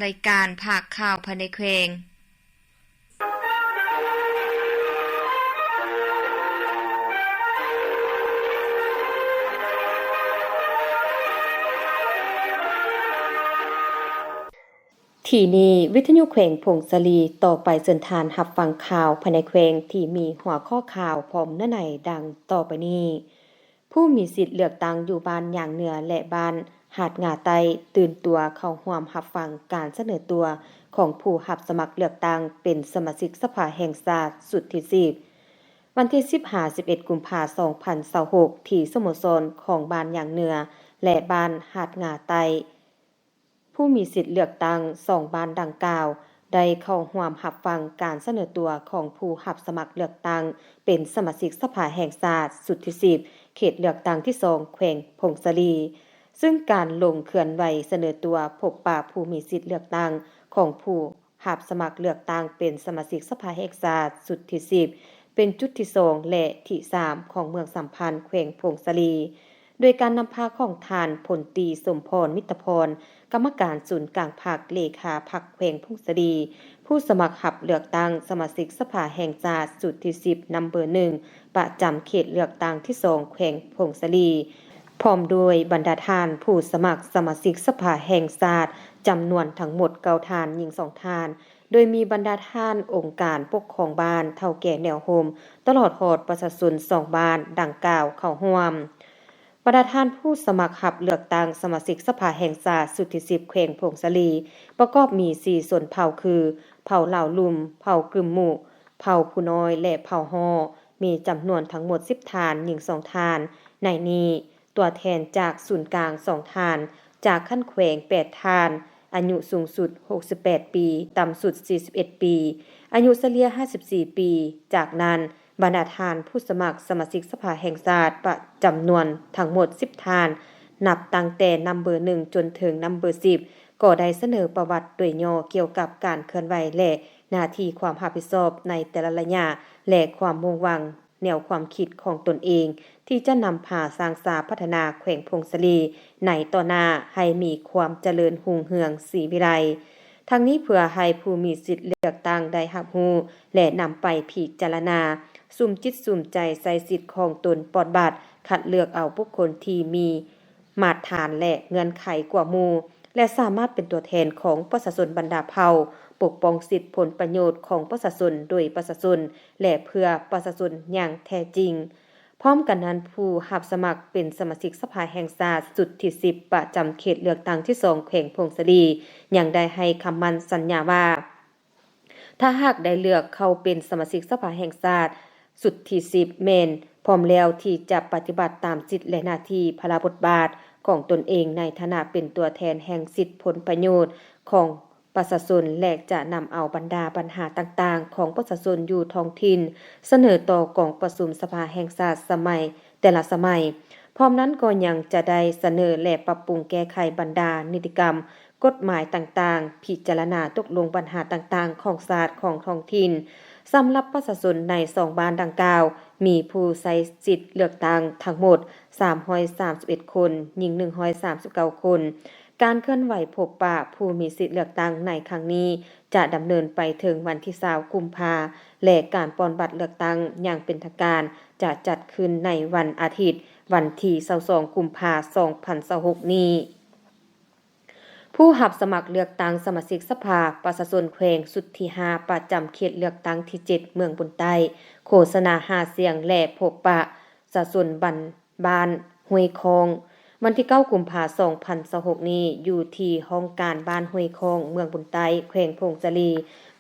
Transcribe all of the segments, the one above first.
รายการภาคข่าวภายในแขวงที่นี้วิทยุแขวงพงศลีต่อไปเชิญทานรับฟังข่าวภายในแขวงที่มีหัวข้อข่าวพร้อมเนื้อในดังต่อไปนี้ผู้มีสิทธิ์เลือกตั้งอยู่บ้านอย่างเหนือและบ้านหาดงาไตตื่นตัวเข้าร่วมรับฟังการเสนอตัวของผู้รับสมัครเลือกตั้งเป็นสมาชิกสภาแห่งชาติสุดที่10วันที่15-11 กุมภาพันธ์ 2026ที่สโมสรของบ้านอย่างเหนือและบ้านหาดงาไตผู้มีสิทธิ์เลือกตั้ง2บ้านดังกล่าวได้เข้าร่วมรับฟังการเสนอตัวของผู้รับสมัครเลือกตั้งเป็นสมาชิกสภาแห่งชาติสุดที่10เขตเลือกตั้งที่2แขวงพงศลีซึ่งการลงเคลื่อนไหวเสนอตัวพบปะผู้มีสิทธิ์เลือกตั้งของผู้รับสมัครเลือกตั้งเป็นสมาชิกสภาแห่งชาติสุดที่10เป็นจุดที่2และที่3ของเมืองสัมพันธ์แขวงพงศลีโดยการนำพาของทานพลตรีสมพรมิตรพรกรรมการศูนย์กลางพรรคเลขาพรรคแขวงพงศลีผู้สมัครรับเลือกตั้งสมาชิกสภาแห่งชาติสุดที่10นำเบอร์1ประจำเขตเลือกตั้งที่2แขวงพงศลีพร้อมด้วยบรรดาท่านผู้สมัครสมาชิกสภาแห่งชาติจำนวนทั้งหมด9ท่านหญิง2ท่านโดยมีบรรดาท่านองค์การปกครองบ้านเฒ่าแก่แนวโฮมตลอดฮอดประชาชน2บ้านดังกล่าวเข้าร่วมบรรดาท่านผู้สมัครรับเลือกตั้งสมาชิกสภาแห่งชาติสุดที่10แขวงพงศลีประกอบมี4ส่วนเผ่าคือเผ่าเหล่าลุ่มเผ่ากึมหมู่เผ่าผู้น้อยและเผ่าฮอมีจำนวนทั้งหมด10ท่านหญิง2ท่านในนี้ตัวแทนจากศูนย์กลาง2ท่านจากขั้นแขวง8ท่านอายุสูงสุด68ปีต่ำสุด41ปีอายุเฉลี่ย54ปีจากนั้นบรรดาท่านผู้สมัครสมาชิกสภาแห่งชาติประจำนวนทั้งหมด10ท่านนับตั้งแต่นำเบอร์1จนถึงนำเบอร์10ก็ได้เสนอประวัติโดยย่อเกี่ยวกับการเคลื่อนไหวและหน้าที่ความรับผิดชอบในแต่ละระยะและความมุ่งหวังแนวความคิดของตนเองที่จะนำพาสร้างสรรค์พัฒนาแขวงพงศลีในต่อหน้าให้มีความเจริญรุ่งเรืองศรีวิไลทั้งนี้เพื่อให้ผู้มีสิทธิ์เลือกตั้งได้รับรู้และนำไปพิจารณาสุ่มจิตสุ่มใจใส่สิทธิ์ของตนปลอดบัตรคัดเลือกเอาบุคคลที่มีมาตรฐานและเงื่อนไขกว่าหมู่และสามารถเป็นตัวแทนของประชาชนบรรดาเผ่าปกป้องสิทธิผลประโยชน์ของประชาชนโดยประชาชนและเพื่อประชาชนอย่างแท้จริงพร้อมกันนั้นผู้รับสมัครเป็นสมาชิกสภาแห่งชาติสุดที่10ประจำเขตเลือกตั้งที่2แขวงพงศลียังได้ให้คำมั่นสัญญาว่าถ้าหากได้เลือกเข้าเป็นสมาชิกสภาแห่งชาติสุดที่10แม่นพร้อมแล้วที่จะปฏิบัติตามสิทธิและหน้าที่ภาระบทบาทของตนเองในฐานะเป็นตัวแทนแห่งสิทธิผลประโยชน์ของประชาชนและจะนำเอาบรรดาปัญหาต่างๆของประชาชนอยู่ท้องถิ่นเสนอต่อกองประชุมสภาแห่งชาติแต่ละสมัยพร้อมนั้นก็ยังจะได้เสนอและปรับปรุงแก้ไขบรรดานิติกรรมกฎหมายต่างๆพิจารณาตกลงปัญหาต่างๆของชาติของท้องถิ่นสำหรับประชาชนใน2บ้านดังกล่าวมีผู้ใช้สิทธิ์เลือกตั้งทั้งหมด331คนหญิง139คนการเคลื่อนไหวพบปะผู้มีสิทธิ์เลือกตั้งในครั้งนี้จะดำเนินไปถึงวันที่20กุมภาพันธ์และการปลอมบัตรเลือกตั้งอย่างเป็นทางการจะจัดขึ้นในวันอาทิตย์วันที่22กุมภาพันธ์2026นี้ผู้รับสมัครเลือกตั้งสมาชิกสภาประชาชนแขวงสุดที่5ประจำเขตเลือกตั้งที่7เมืองบุญใต้โฆษณาหาเสียงและพบปะประชาชนบ้านห้วยคองวันที่9กุมภาพันธ์2026นี้อยู่ที่ห้องการบ้านห้วยคองเมืองบุญใต้แขวงพงศลี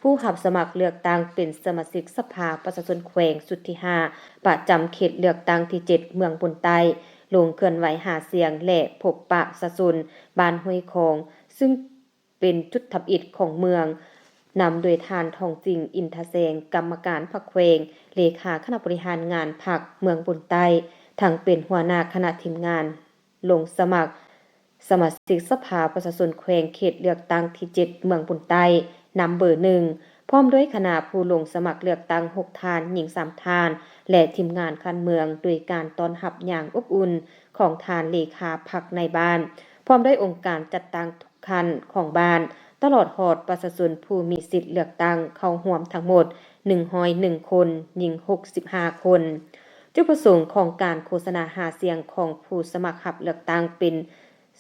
ผู้รับสมัครเลือกตั้งเป็นสมาชิกสภาประชาชนแขวงสุดที่5ประจำเขตเลือกตั้งที่7เมืองบุญใต้ลงเคลื่อนไหวหาเสียงและพบปะประชาชนบ้านห้วยคองซึ่งเป็นจุดทับอิฐของเมืองนำโดยทานทองจริงอินทเสงกรรมการพรรคแขวงเลขาคณะบริหารงานพรรคเมืองบุญใต้ทั้งเป็นหัวหน้าคณะทีมงานลงสมัครสมาชิกสภาประชาชนแขวงเขตเลือกตั้งที่7เมืองบุญใต้นำเบอร์1พร้อมด้วยคณะผู้ลงสมัครเลือกตั้ง6ท่านหญิง3ท่านและทีมงานการเมืองโดยการต้อนรับอย่างอบอุ่นของทานเลขาพรรคในบ้านพร้อมด้วยองค์การจัดตั้งทุกขั้นของบ้าน ตลอดฮอดประชาชนผู้มีสิทธิ์เลือกตั้งเข้าร่วมทั้งหมด101คนหญิง65คนจุดประสงค์ของการโฆษณาหาเสียงของผู้สมัครรับเลือกตั้งเป็น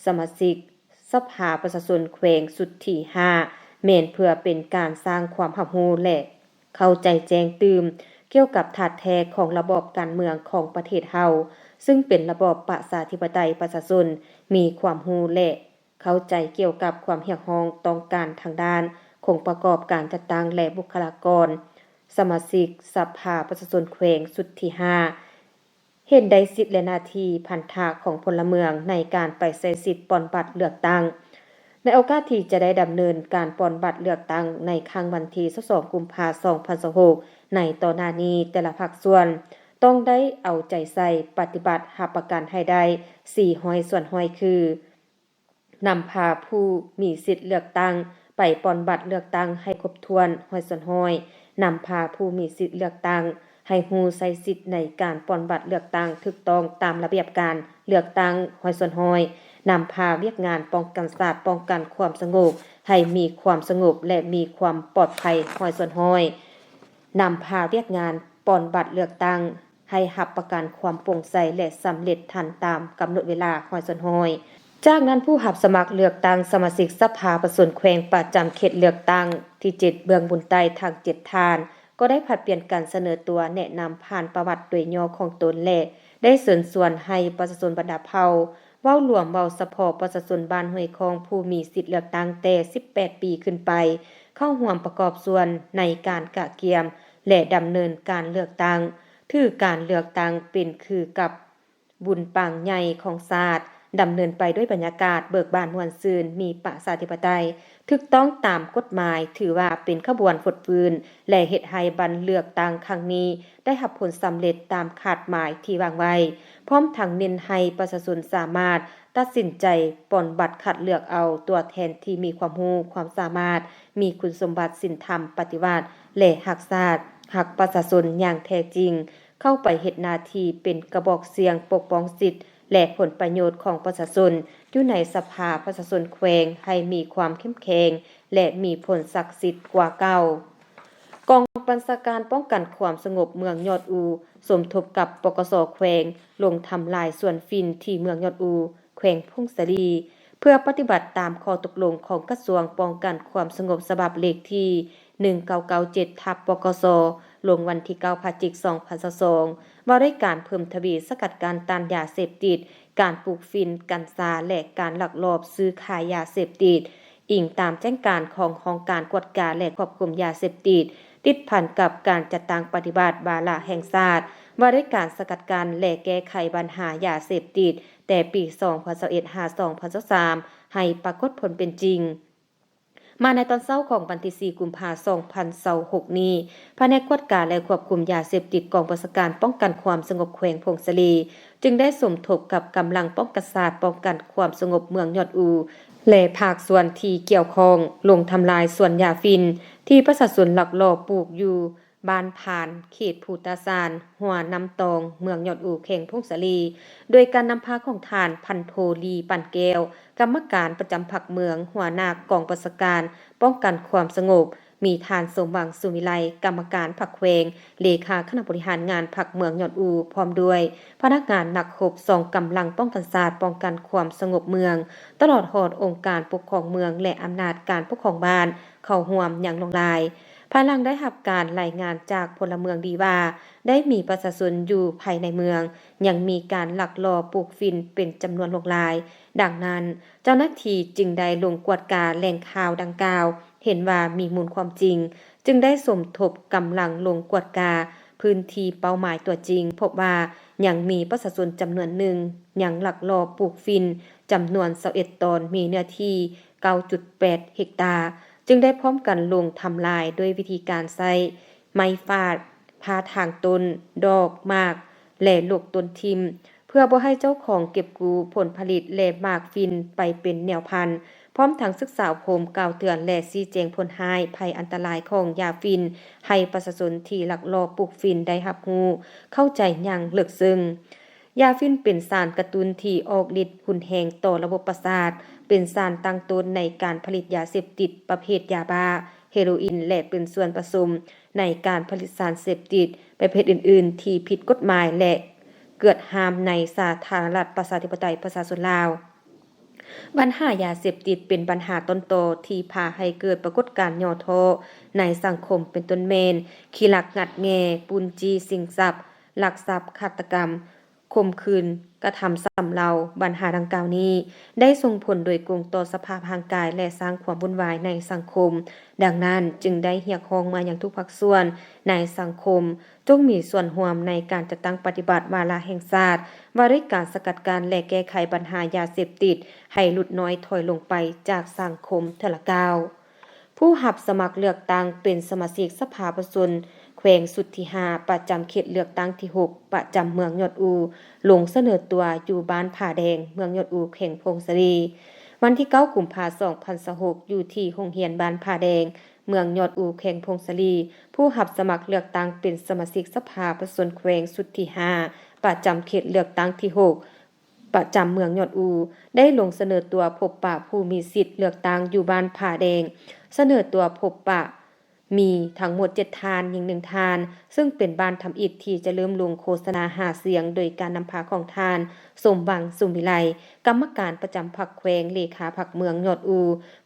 สมาชิกสภาประชาชนแขวงสุดที่5แม่นเพื่อเป็นการสร้างความรับรู้และเข้าใจแจ้งตื่มเกี่ยวกับถาดแท้ของระบอบการเมืองของประเทศเฮาซึ่งเป็นระบอบประชาธิปไตยประชาชนมีความรู้และเข้าใจเกี่ยวกับความเรียกร้องต้องการทางด้านองค์ประกอบการจัดตั้งและบุคลากรสมาชิกสภาประชาชนแขวงสุดที่5เห็นได้สิทธิและหน้าที่พันธะของพลเมืองในการไปใช้สิทธิ์ปอนบัตรเลือกตั้งในโอกาสที่จะได้ดำเนินการปอนบัตรเลือกตั้งในครั้งวันที่22กุมภาพันธ์2026ในต่อหน้านี้แต่ละภาคส่วนต้องได้เอาใจใส่ปฏิบัติรับประกันให้ได้400ส่วนห้อยคือนำพาผู้มีสิทธิ์เลือกตั้งไปปอนบัตรเลือกตั้งให้ครบถ้วน100ส่วนห้อยนำพาผู้มีสิทธิ์เลือกตั้งให้ฮู้ใช้สิทธิ์ในการปอนบัตรเลือกตั้งถูกต้องตามระเบียบการเลือกตั้ง100ส่วนห้อยนำพาเวียกงานป้องกันศาสตร์ป้องกันความสงบให้มีความสงบและมีความปลอดภัย100ส่วนห้อยนำพาเวียกงานปอนบัตรเลือกตั้งให้รับประกันความโปร่งใสและสำเร็จทันตามกำหนดเวลา100ส่วนห้อยจากนั้นผู้รับสมัครเลือกตั้งสมาชิกสภาประชาชนแขวงประจำเขตเลือกตั้งที่7เบืองบุญใต้ทาง7ทานก็ได้ผลัดเปลี่ยนการเสนอตัวแนะนำผ่านประวัติโดยย่อของตนและได้เชิญชวนให้ประชาชนบรรดาเผ่าเว้ารวมเว้าเฉพาะประชาชนบ้านห้วยคองผู้มีสิทธิ์เลือกตั้งแต่18ปีขึ้นไปเข้าร่วมประกอบส่วนในการกะเกียมและดำเนินการเลือกตั้งถือการเลือกตั้งเป็นคือกับบุญปางใหญ่ของชาติดำเนินไปด้วยบรรยากาศเบิกบานม่วนซื่นมีประชาธิปไตยถูกต้องตามกฎหมายถือว่าเป็นขบวนฝดฟืนและเฮ็ดให้บันเลือกตั้งครั้งนี้ได้รับผลสำเร็จตามคาดหมายที่วางไว้พร้อมทั้งเน้นให้ประชาชนสามารถตัดสินใจปอนบัตรคัดเลือกเอาตัวแทนที่มีความรู้ความสามารถมีคุณสมบัติศีลธรรมปฏิวัติและรักชาติรักประชาชนอย่างแท้จริงเข้าไปเฮ็ดหน้าที่เป็นกระบอกเสียงปกป้องสิทธิและผลประโยชน์ของประชาชนอยู่ในสภาประชาชนแขวงให้มีความเข้มแข็งและมีผลศักดิ์สิทธิ์กว่าเก่ากองบัญชาการป้องกันความสงบเมืองยอดอูสมทบกับปกส.แขวงลงทำลายสวนฟินที่เมืองยอดอูแขวงพงศาลีเพื่อปฏิบัติตามข้อตกลงของกระทรวงป้องกันความสงบฉบับเลขที่1997/ปกส.ลงวันที่9พฤศจิกายน2022ว่าด้วยการเพิ่มทวีสกัดการต้านยาเสพติดการปลูกฝิ่นกัญชาและการลักลอบซื้อขายยาเสพติดอิงตามแจ้งการของห้องการกวดการและควบคุมยาเสพติดติดพันกับการจัดตั้งปฏิบัติวาระแห่งชาติว่าด้วยการสกัดกั้นและแก้ไขปัญหายาเสพติดแต่ปี2021-2023ให้ปรากฏผลเป็นจริงมาในตอนเช้าของวันที่4กุมภาพันธ์2026นี้แผนกกวดการและควบคุมยาเสพติดกองบัญชาการป้องกันความสงบแขวงพงศาลีจึงได้สมทบกับกำลังป้องกันศาสตร์ป้องกันความสงบเมืองยอดอูและภาคส่วนที่เกี่ยวข้องลงทำลายสวนยาฟินที่ประชาชนลักลอบปลูกอยู่บ้านผ่านเขตภูตาซานหัวน้ำตองเมืองยอดอูแขวงพงศาลีโดยการนำพาของทานพันโทลีปั่นแก้วกรรมการประจำพรรคเมืองหัวหน้ากองบัญชาการป้องกันความสงบมีทานสมหวังสุวิไลกรรมการพรรคแขวงเลขาคณะบริหารงานพรรคเมืองยอดอูพร้อมด้วยพนักงานนักรบ2กำลังป้องกันศาสตร์ป้องกันความสงบเมืองตลอดฮอดองค์การปกครองเมืองและอำนาจการปกครองบ้านเข้าร่วมอย่างลงรายภายหลังได้รับการรายงานจากพลเมืองดีว่าได้มีประชาชนอยู่ภายในเมืองยังมีการลักลอบปลูกฝิ่นเป็นจำนวนหลากหลายดังนั้นเจ้าหน้าที่จึงได้ลงกวดการแหล่งข่าวดังกล่าวเห็นว่ามีมูลความจริงจึงได้สมทบกำลังลงกวดการพื้นที่เป้าหมายตัวจริงพบว่ายังมีประชาชนจำนวนหนึ่งยังลักลอบปลูกฝิ่นจำนวน21ตนมีเนื้อที่ 9.8 เฮกตาร์จึงได้พร้อมกันลงทำลายด้วยวิธีการใช้ไม้ฟาดพาทางต้นดอกมากและลูกต้นทิมเพื่อบ่ให้เจ้าของเก็บกู้ผลผลิตและหมากฟินไปเป็นแนวพันธุ์พร้อมทั้งศึกษาอบรมกล่าวเตือนและชี้แจงผลหายภัยอันตรายของยาฟินให้ประชาชนที่ลักลอบปลูกฟินได้รับรู้เข้าใจอย่างลึกซึ้ง ยาฟินเป็นสารกระตุ้นที่ออกฤทธิ์รุนแรงต่อระบบประสาทเป็นสารตั้งต้นในการผลิตยาเสพติดประเภทยาบ้าเฮโรอีนและเป็นส่วนผสมในการผลิตสารเสพติดประเภทอื่นๆที่ผิดกฎหมายและเกิดห้ามในสาธารณรัฐประชาธิปไตยประชาชนลาวปัญหายาเสพติดเป็นปัญหาต้นโตที่พาให้เกิดปรากฏการณ์ย่อท้อในสังคมเป็นต้นเมนขี้ลักงัดแงปุนจีสิ่งทรัพย์ลักทรัพย์ฆาตกรรมข่มขืนกระทำซ้ำเราปัญหาดังกล่าวนี้ได้ส่งผลโดยกงต่อสภาพร่างกายและสร้างความวุ่นวายในสังคมดังนั้นจึงได้เรียกร้องมาอย่างทุกภาคส่วนในสังคมจงมีส่วนร่วมในการจัดตั้งปฏิบัติวาระแห่งชาติว่าด้วยการสกัดกั้นและแก้ไขปัญหายาเสพติดให้ลดน้อยถอยลงไปจากสังคมเทอละก้าวผู้รับสมัครเลือกตั้งเป็นสมาชิกสภาประชาชนแขวงสุทธิ5ประจำเขตเลือกตั้งที่6ประจำเมืองยอดอูลงเสนอตัวอยู่บ้านผาแดงเมืองยอดอูแขวงพงศรีวันที่9กุมภาพันธ์2026อยู่ที่โรงเรียนบ้านผาแดงเมืองยอดอูแขวงพงศรีผู้รับสมัครเลือกตั้งเป็นสมาชิกสภาประชาชนแขวงสุทธิ5ประจำเขตเลือกตั้งที่6ประจำเมืองยอดอูได้ลงเสนอตัวพบปะผู้มีสิทธิ์เลือกตั้งอยู่บ้านผาแดงเสนอตัวพบปะมีทั้งหมด7ทานยิง1ทานซึ่งเป็นบ้านทำอิฐที่จะเริ่มลงโฆษณาหาเสียงโดยการนำพาของทานสมบังสุมวิไลกรรมการประจำพรรคแขวงเลขาพรรคเมืองยอดอู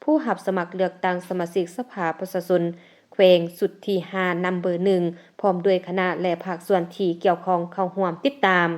ผู้รับสมัครเลือกตั้งสมาชิกสภาประชาชนแขวงสุทธิ5นำเบอร์1พร้อมด้วยคณะและภาคส่วนที่เกี่ยวข้องเข้าร่วมติดตาม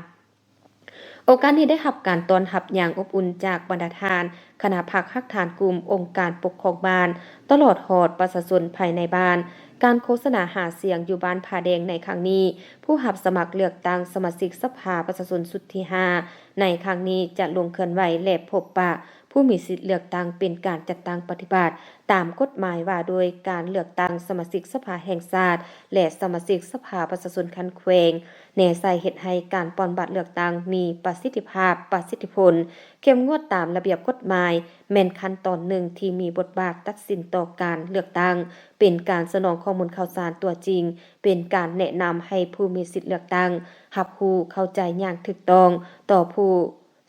โอกาสนี้ได้รับการต้อนรับอย่างอบอุ่นจากบรรดาทานคณะพรรคฮักฐานกลุ่มองค์การปกครองบ้านตลอดฮอดประชาชนภายในบ้านการโฆษณาหาเสียงอยู่บ้านผาแดงในครั้งนี้ผู้รับสมัครเลือกตั้งสมาชิกสภาประชาชนสุทธิ5ในครั้งนี้จะลงเคลื่อนไหวและพบปะผู้มีสิทธิ์เลือกตั้งเป็นการจัดตั้งปฏิบัติตามกฎหมายว่าโดยการเลือกตั้งสมาชิกสภาแห่งชาติและสมาชิกสภาประชาชนคันแขวงแนใส่เฮ็ดให้การปอนบัตรเลือกตั้งมีประสิทธิภาพประสิทธิผลเข้มงวดตามระเบียบกฎหมายแม่นขั้นตอนหนึ่งที่มีบทบาทตัดสินต่อการเลือกตั้งเป็นการสนองข้อมูลข่าวสารตัวจริงเป็นการแนะนำให้ผู้มีสิทธิ์เลือกตั้งรับรู้เข้าใจอย่างถูกต้องต่อผู้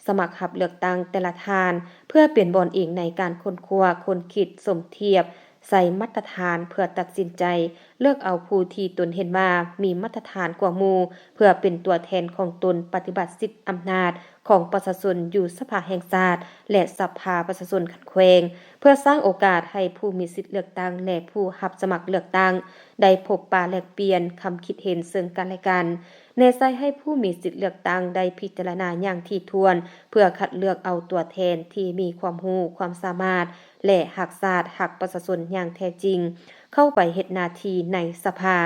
สมัครรับเลือกตั้งแต่ละทานเพื่อเป็นบอนอิงในการค้นคว้าคนคิดสมเทียบใส่มาตรฐานเพื่อตัดสินใจเลือกเอาผู้ที่ตนเห็นว่ามีมาตรฐานกว่าหมู่เพื่อเป็นตัวแทนของตนปฏิบัติสิทธิอำนาจของประชาชนอยู่สภาแห่งชาติและสภาประชาชนคันแขวงเพื่อสร้างโอกาสให้ผู้มีสิทธิเลือกตั้งและผู้รับสมัครเลือกตั้งได้พบปะแลกเปลี่ยนคำคิดเห็นซึ่งกันและกันแนใส่ให้ผู้มีสิทธิเลือกตั้งได้พิจารณาอย่างถี่ถ้วนเพื่อคัดเลือกเอาตัวแทนที่มีความรู้ความสามารถและรักชาติรักประชาชนอย่างแท้จริงเข้าไปเฮ็ดหน้าที่ในสภา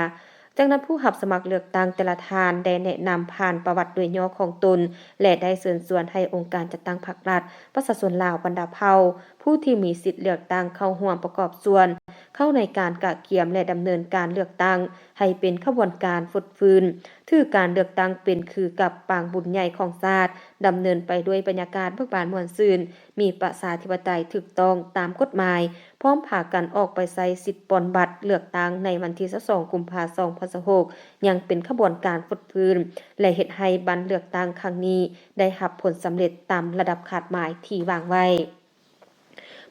จากนั้นผู้รับสมัครเลือกตั้งแต่ละทานได้แนะนำผ่านประวัติโดยย่อของตนและได้เชิญชวนให้องค์การจัดตั้งพรรครัฐประชาชนลาวบรรดาเผ่าผู้ที่มีสิทธิเลือกตั้งเข้าร่วมประกอบส่วนเข้าในการกะเกียมและดำเนินการเลือกตั้งให้เป็นขบวนการฟุดฟื้นถือการเลือกตั้งเป็นคือกับปางบุญใหญ่ของชาติดำเนินไปด้วยบรรยากาศเบิกบานม่วนซื่นมีประชาธิปไตยถูกต้องตามกฎหมายพร้อมพากันออกไปใช้สิทธิ์ปอนบัตรเลือกตั้งในวันที่22กุมภาพันธ์2026ยังเป็นขบวนการฟุดฟื้นและเฮ็ดให้บัตรเลือกตั้งครั้งนี้ได้รับผลสำเร็จตามระดับคาดหมายที่วางไว้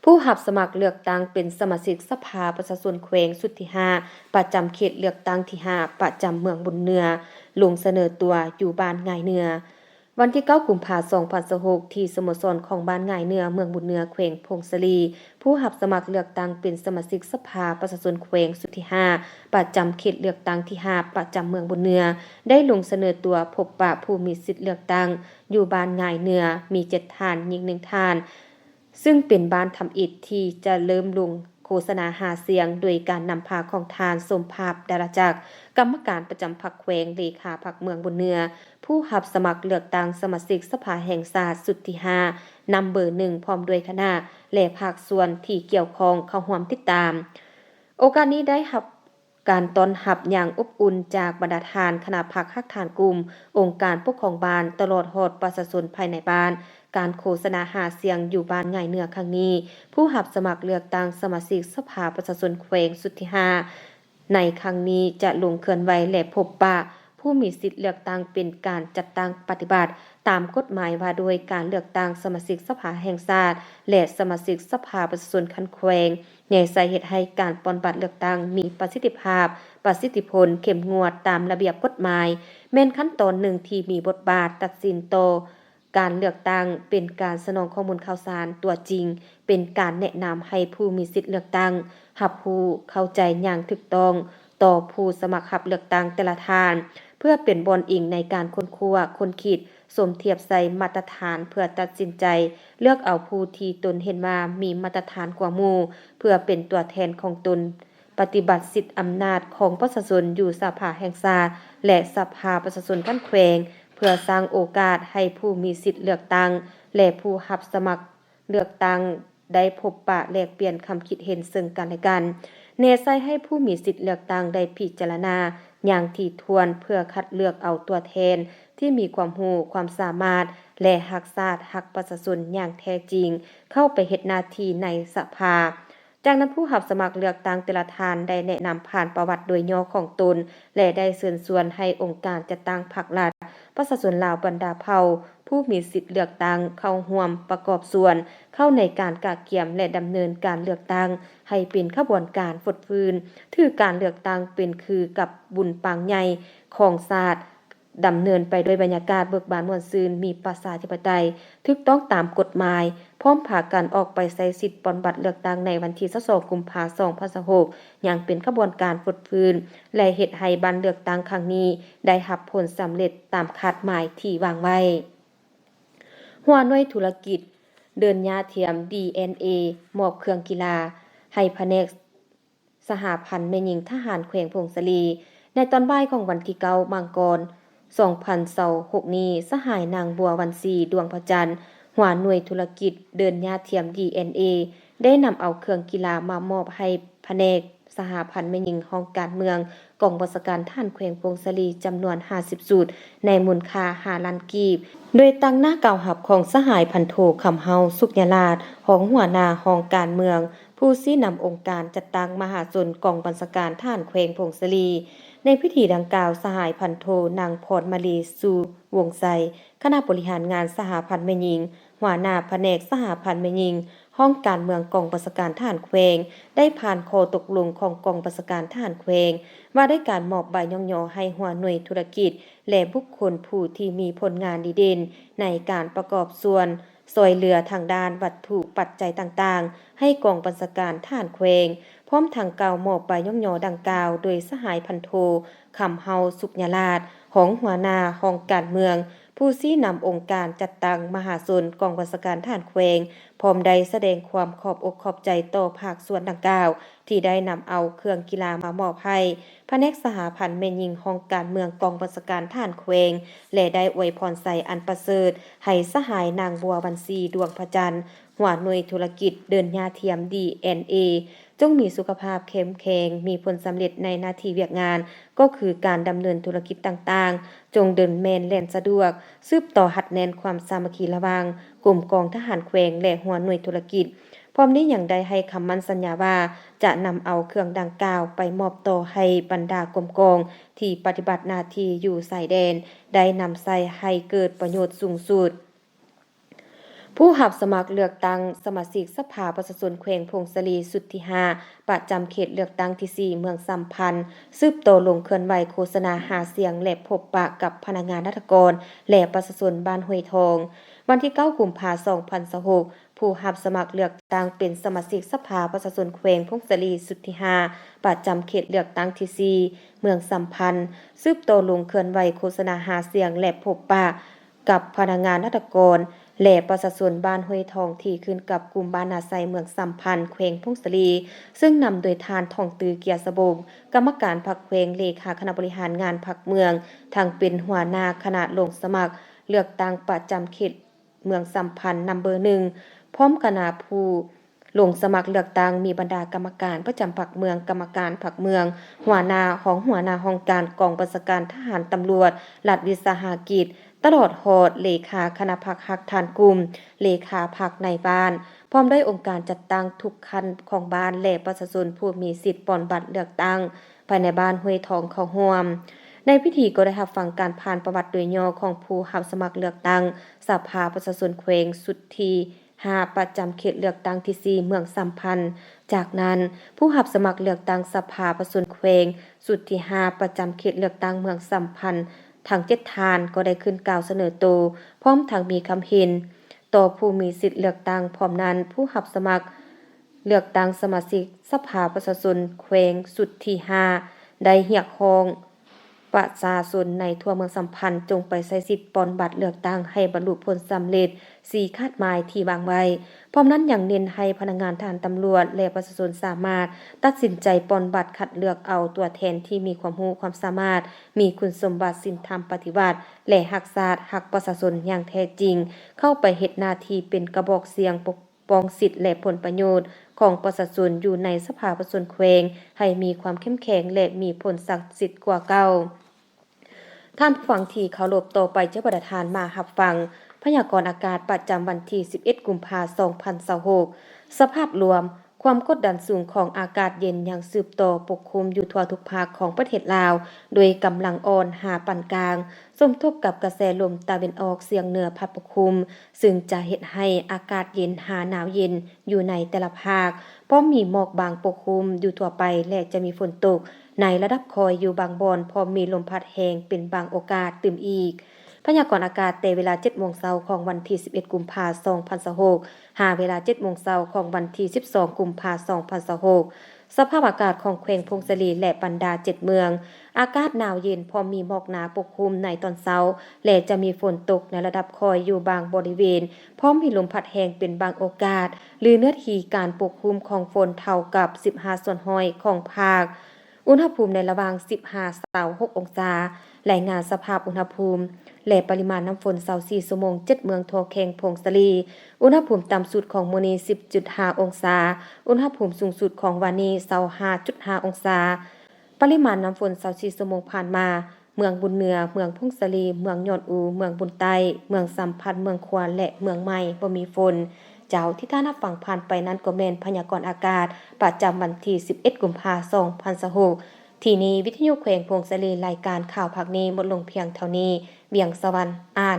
ผู้รับสมัครเลือกตั้งเป็นสมาชิกสภาประชาชนแขวงสุทธิ5ประจำเขตเลือกตั้งที่5ประจำเมืองบุญเนือลงเสนอตัวอยู่บ้านง่ายเนือวันที่9กุมภาพันธ์2026ที่สโมสรของบ้านง่ายเนือเมืองบุญเนือแขวงพงศรีผู้รับสมัครเลือกตั้งเป็นสมาชิกสภาประชาชนแขวงสุทธิ5ประจำเขตเลือกตั้งที่5ประจำเมืองบุญเนือได้ลงเสนอตัวพบปะผู้มีสิทธิเลือกตั้งอยู่บ้านง่ายเนือมี7ทานยิง1ทานซึ่งเป็นบ้านทำอิฐที่จะเริ่มลงโฆษณาหาเสียงโดยการนำพาของทานสมภาพดาราจักรกรรมการประจำพรรคแขวงเลขาพรรคเมืองบุญเนือผู้รับสมัครเลือกตั้งสมาชิกสภาแห่งชาติสุทธิ5นำเบอร์1พร้อมด้วยคณะและภาคส่วนที่เกี่ยวข้องเข้าร่วมติดตามโอกาสนี้ได้รับการต้อนรับอย่างอบอุ่นจากบรรดาทานคณะพรรคฮักฐานกลุ่มองค์การปกครองบ้านตลอดฮอดประชาชนภายในบ้านการโฆษณาหาเสียงอยู่บ้านง่ายเนือครั้งนี้ผู้รับสมัครเลือกตั้งสมาชิกสภาประชาชนแขวงสุทธิ5ในครั้งนี้จะลงเคลื่อนไหวและพบปะผ ผู้มีสิทธิ์เลือกตั้งเป็นการจัดตั้งปฏิบัติตามกฎหมายว่าโดยการเลือกตั้งสมาชิกสภาแห่งชาติและสมาชิกสภาประชาชนคันแขวงในสาเหตุให้การปฏิบัติเลือกตั้งมีประสิทธิภาพประสิทธิผลเข้มงวดตามระเบียบกฎหมายแม่นขั้นตอนหนึ่งที่มีบทบาทตัดสินโตการเลือกตั้งเป็นการสนองข้อมูลข่าวสารตัวจริงเป็นการแนะนำให้ผู้มีสิทธิ์เลือกตั้งรับรู้เข้าใจอย่างถูกต้องต่อผู้สมัครรับเลือกตั้งแต่ละท่านเพื่อเป็นบอนอิงในการค้นคว้าค้นคิดสมเทียบใส่มาตรฐานเพื่อตัดสินใจเลือกเอาผู้ที่ตนเห็นว่ามีมาตรฐานกว่าหมู่เพื่อเป็นตัวแทนของตนปฏิบัติสิทธิอำนาจของประชาชนอยู่สภาแห่งชาติและสภาประชาชนขั้นแขวงเพื่อสร้างโอกาสให้ผู้มีสิทธิเลือกตั้งและผู้รับสมัครเลือกตั้งได้พบปะแลกเปลี่ยนความคิดเห็นซึ่งกันและกันแนใส่ให้ผู้มีสิทธิเลือกตั้งได้พิจารณาอย่างถี่ถ้วนเพื่อคัดเลือกเอาตัวแทนที่มีความรู้ความสามารถและรักษารักประชาชนอย่างแท้จริงเข้าไปเฮ็ดหน้าที่ในสภาจากนั้นผู้รับสมัครเลือกตั้งแต่ละท่านได้แนะนำผ่านประวัติโดยย่อของตนและได้เชิญชวนให้องค์การจัดตั้งพรรครัฐประชาชนลาวบรรดาเผ่าผู้มีสิทธิเลือกตั้งเข้าร่วมประกอบส่วนเข้าในการกากเกียมและดำเนินการเลือกตั้งให้เป็นขบวนการฟดฟื้นถือการเลือกตั้งเป็นคือกับบุญปางใหญ่ของชาติดำเนินไปด้วยบรรยากาศเบิกบานม่วนซื่นมีประชาธิปไตยถูกต้องตามกฎหมายพร้อมพากันออกไปใช้สิทธิ์ปฏิบัติเลือกตั้งในวันที่22กุมภาพันธ์2026อย่างเป็นขบวนการฟดฟื้นและเฮ็ดให้บันเลือกตั้งครั้งนี้ได้รับผลสำเร็จตามคาดหมายที่วางไว้หัวหน่วยธุรกิจเดินยาเทียม DNA มอบเครื่องกีฬาให้แผนกสหพันธ์แม่หญิงทหารแขวงพงศลีในตอนบ่ายของวันที่9มังกร2026นี้สหายนางบัววันศรีดวงพระจันทร์หัวหน่วยธุรกิจเดินยาเทียม DNA ได้นำเอาเครื่องกีฬามามอบให้แผนกสหพันธ์แม่หญิงห้องการเมืองกองบัญชาการทหารแขวงพงศลีจำนวน50สูตรในมูลค่า5ล้านกีบโดยตั้งหน้ากล่าวหับของสหายพันโทคำเฮาสุขยราชของหัวหน้าห้องการเมืองผู้ชี้นำองค์การจัดตั้งมหาชนกองบัญชาการทหารแขวงพงศลีในพิธีดังกล่าวสหายพันโทนางพรมาลีสูวงไสคณะบริหารงานสหพันธ์แม่หญิงหัวหน้าแผนกสหพันธ์แม่หญิงห้องการเมืองกองบัญชาการทหารแขวงได้ผ่านข้อตกลงของกองบัญชาการทหารแขวงว่าได้การมอบใบย่องๆให้หัวหน่วยธุรกิจและบุคคลผู้ที่มีผลงานดีเด่นในการประกอบส่วนซอยเหลือทางด้านวัตถุปัจจัยต่างๆให้กองบัญชาการทหารแขวงพร้อมทางกล่าวมอบใบย่องๆดังกล่าวโดยสหายพันโทคำเฮาสุขยราชของหัวหน้าห้องการเมืองผู้ชี้นำองค์การจัดตั้งมหาชนกองบัญชาการทหารแขวงพร้อมได้แสดงความขอบอกขอบใจต่อภาคส่วนดังกล่าวที่ได้นำเอาเครื่องกีฬามามอบให้แผนกสหพันธ์แม่หญิงห้องการเมืองกองบัญชาการทหารแขวงและได้อวยพรใส่อันประเสริฐให้สหายนางบัววันศรีดวงพระจันทร์หัวหน่วยธุรกิจเดินยาเทียม DNA จงมีสุขภาพเข้มแข็งมีผลสำเร็จในหน้าที่เวียกงานก็คือการดำเนินธุรกิจต่างๆจงเดินแม่นแล่นสะดวกสืบต่อหัดแน่นความสามัคคีระหว่างกลุ่มกองทหารแขวงและหัวหน่วยธุรกิจพร้อมนี้อย่างได้ให้คำมั่นสัญญาว่าจะนำเอาเครื่องดังกล่าวไปมอบต่อให้บรรดากรมกองที่ปฏิบัติหน้าที่อยู่ชายแดนได้นำใส่ให้เกิดประโยชน์สูงสุดผู้รับสมัครเลือกตั้งสมาชิกสภาประชาชนแขวงพงศลีสุทธิ5ประจำเขตเลือกตั้งที่4เมืองสัมพันธ์สืบโตลงเคลื่อนไหวโฆษณาหาเสียงและพบปะกับพนักงานราชการและประชาชนบ้านห้วยทองวันที่9กุมภาพันธ์2026ผู้รับสมัครเลือกตั้งเป็นสมาชิกสภาประชาชนแขวงพงศลีสุทธิ5ประจำเขตเลือกตั้งที่4เมืองสัมพันธ์สืบโตลงเคลื่อนไหวโฆษณาหาเสียงและพบปะกับพนักงานราชการและประชาชนบ้านห้วยทองที่ขึ้นกับกลุ่มบ้านนาไซเมืองสัมพันธ์แขวงพงศลีซึ่งนำโดยทานทองตือเกียรติสบงกรรมการพรรคแขวงเลขาคณะบริหารงานพรรคเมืองทางเป็นหัวหน้าคณะลงสมัครเลือกตั้งประจำเขตเมืองสัมพันธ์นัมเบอร์1พร้อมคณะผู้ลงสมัครเลือกตั้งมีบรรดากรรมการประจำพรรคเมืองกรรมการพรรคเมืองหัวหน้าห้องการกองบัญชาการทหารตำรวจรัฐวิสาหกิจตลอดหอดเลขาคณะพรรคฮักทานกลุ่มเลขาพรรคในบ้านพร้อมด้วยองค์การจัดตั้งทุกคันของบ้านและประชาชนผู้มีสิทธิ์ปอนบัตรเลือกตั้งภายในบ้านห้วยทองเข้าร่วม ในพิธีก็ได้รับฟังการผ่านประวัติโดยย่อของผู้รับสมัครเลือกตั้งสภาประชาชนแขวงสุดที่5ประจำเขตเลือกตั้งที่4เมืองสัมพันธ์จากนั้นผู้รับสมัครเลือกตั้งสภาประชาชนแขวงสุดที่5ประจำเขตเลือกตั้งเมืองสัมพันธ์ทั้ง7ท่านก็ได้ขึ้นกล่าวเสนอตัวพร้อมทั้งมีคำเห็นต่อผู้มีสิทธิ์เลือกตั้งพร้อมนั้นผู้รับสมัครเลือกตั้งสมาชิกสภาประชาชนแขวงสุดที่5ได้เรียกร้องประชาชนในทั่วเมืองสัมพันธ์จงไปใช้สิทธิ์ปลดบัตรเลือกตั้งให้บรรลุผลสำเร็จ4คาดหมายที่วางไว้พร้อมนั้นยังเน้นให้พนักงานทหารตำรวจและประชาชนสามารถตัดสินใจปลดบัตรคัดเลือกเอาตัวแทนที่มีความรู้ความสามารถมีคุณสมบัติศีลธรรมปฏิบัติและรักษารักประชาชนอย่างแท้จริงเข้าไปเฮ็ดหน้าที่เป็นกระบอกเสียงปกป้องสิทธิและผลประโยชน์ของประชาชนอยู่ในสภาประชาชนแขวงให้มีความเข้มแข็งและมีผลศักดิ์สิทธิ์กว่าเก่าท่านผู้ฟังที่เคารพต่อไปจะประทานมารับฟังพยากรณ์อากาศประจำวันที่11กุมภาพันธ์2026สภาพรวมความกดดันสูงของอากาศเย็นยังสืบต่อปกคลุมอยู่ทั่วทุกภาคของประเทศลาวโดยกำลังอ่อนหาปานกลางสมทบกับกระแสลมตะวันออกเฉียงเหนือพัดปกคลุมซึ่งจะเฮ็ดให้อากาศเย็นหาหนาวเย็นอยู่ในแต่ละภาคพร้อมมีหมอกบางปกคลุมอยู่ทั่วไปและจะมีฝนตกในระดับคอยอยู่บางบอนพร้อมมีลมพัดแรงเป็นบางโอกาสตื่มอีกพยากรณ์อากาศแต่เวลา 7:00 นของวันที่11กุมภาพันธ์2026หาเวลา 7:00 นของวันที่12กุมภาพันธ์2026สภาพอากาศของแขวงพงศลีและบรรดา7เมืองอากาศหนาวเย็นพร้อมมีหมอกหนาปกคลุมในตอนเช้าและจะมีฝนตกในระดับคอยอยู่บางบริเวณพร้อมมีลมพัดแรงเป็นบางโอกาสหรือเนื้อที่การปกคลุมของฝนเท่ากับ15%ของภาคอุณหภูมิในระหว่าง15-26องศารายงานสภาพอุณหภูมิและปริมาณน้ำฝน24ชั่วโมง7เมืองทั่วแขวงพงศลีอุณหภูมิต่ำสุดของมื้อนี้ 10.5 องศาอุณหภูมิสูงสุดของวันนี้ 25.5 องศาปริมาณน้ำฝน24ชั่วโมงผ่านมาเมืองบุญเหนือเมืองพงศลีเมืองยอดอูเมืองบุญใต้เมืองสัมพันธ์เมืองควรและเมืองใหม่บ่มีฝนเจ้าที่ท่านรับฟังผ่านไปนั้นก็แม่นพยากรณ์อากาศประจำวันที่11กุมภาพันธ์2026ที่นี้วิทยุแขวงพงศลีรายการข่าวภาคนี้หมดลงเพียงเท่านี้เวียงสวรรค์อ่าน